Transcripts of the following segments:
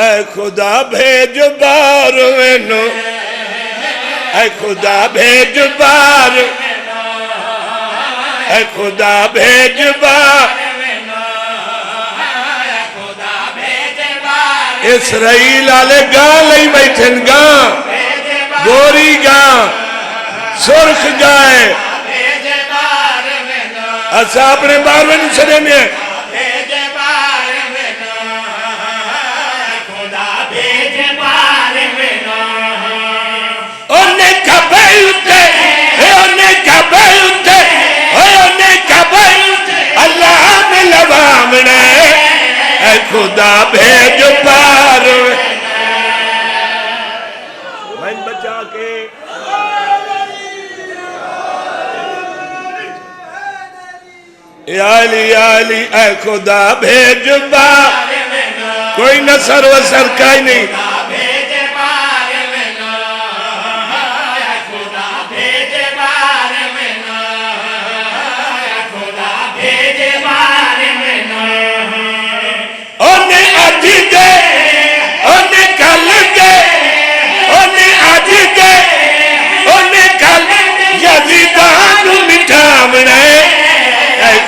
اے خدا بھیج بار مینو، اے خدا بھیج بار، اے خدا بھیج بار، اسرائیل آلے گاں لئی بیٹھن گاں، گوری گاں، سرخ گائے، اسا اپنے بار میں نسلے میں اے خدا بھیج پار میں بچا کے یا علی اے خدا بھیج پار کوئی نصر و سرکائی نہیں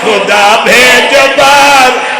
خدا بھیج بار